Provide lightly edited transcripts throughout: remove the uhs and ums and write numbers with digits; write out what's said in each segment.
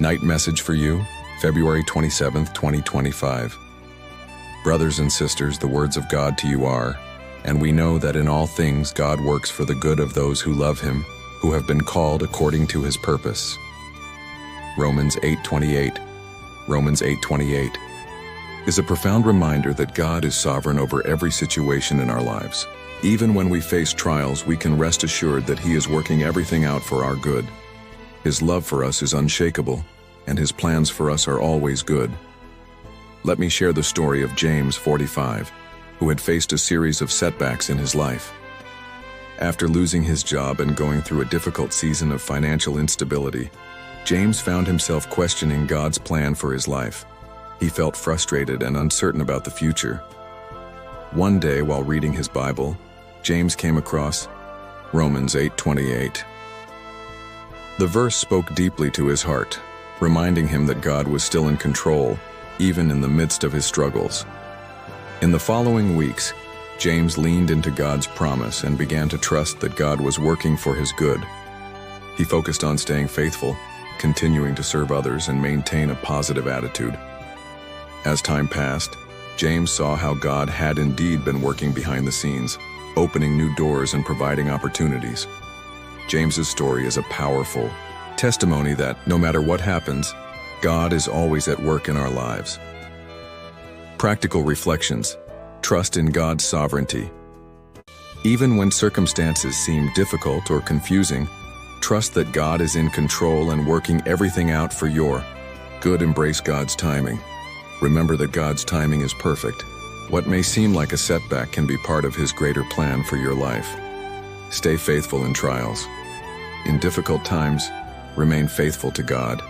Night message for you, February 27th, 2025. Brothers and sisters, the words of God to you are, and we know that in all things God works for the good of those who love him, who have been called according to his purpose. Romans 8:28. Romans 8:28 is a profound reminder that God is sovereign over every situation in our lives. Even when we face trials, we can rest assured that he is working everything out for our good. His love for us is unshakable, and his plans for us are always good. Let me share the story of James, 45, who had faced a series of setbacks in his life. After losing his job and going through a difficult season of financial instability, James found himself questioning God's plan for his life. He felt frustrated and uncertain about the future. One day, while reading his Bible, James came across Romans 8:28. The verse spoke deeply to his heart, reminding him that God was still in control, even in the midst of his struggles. In the following weeks, James leaned into God's promise and began to trust that God was working for his good. He focused on staying faithful, continuing to serve others, and maintain a positive attitude. As time passed, James saw how God had indeed been working behind the scenes, opening new doors and providing opportunities. James's story is a powerful testimony that, no matter what happens, God is always at work in our lives. Practical reflections. Trust in God's sovereignty. Even when circumstances seem difficult or confusing, trust that God is in control and working everything out for your good. Embrace God's timing. Remember that God's timing is perfect. What may seem like a setback can be part of his greater plan for your life. Stay faithful in trials. In difficult times, remain faithful to God.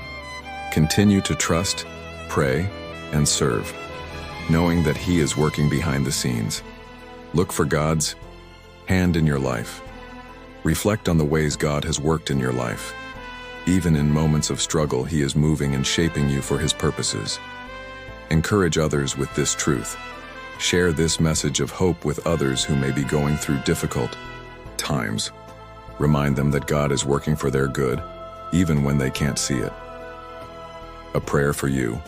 Continue to trust, pray, and serve, knowing that he is working behind the scenes. Look for God's hand in your life. Reflect on the ways God has worked in your life. Even in moments of struggle, he is moving and shaping you for his purposes. Encourage others with this truth. Share this message of hope with others who may be going through difficult times. Remind them that God is working for their good, even when they can't see it. A prayer for you.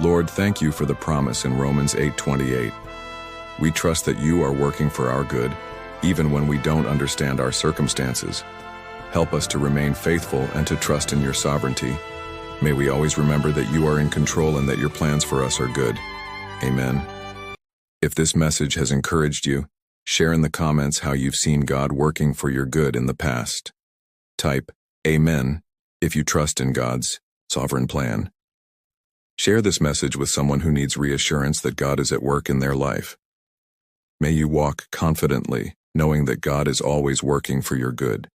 Lord, thank you for the promise in Romans 8:28. We trust that you are working for our good, even when we don't understand our circumstances. Help us to remain faithful and to trust in your sovereignty. May we always remember that you are in control and that your plans for us are good. Amen. If this message has encouraged you, share in the comments how you've seen God working for your good in the past. Type Amen if you trust in God's sovereign plan. Share this message with someone who needs reassurance that God is at work in their life. May you walk confidently, knowing that God is always working for your good.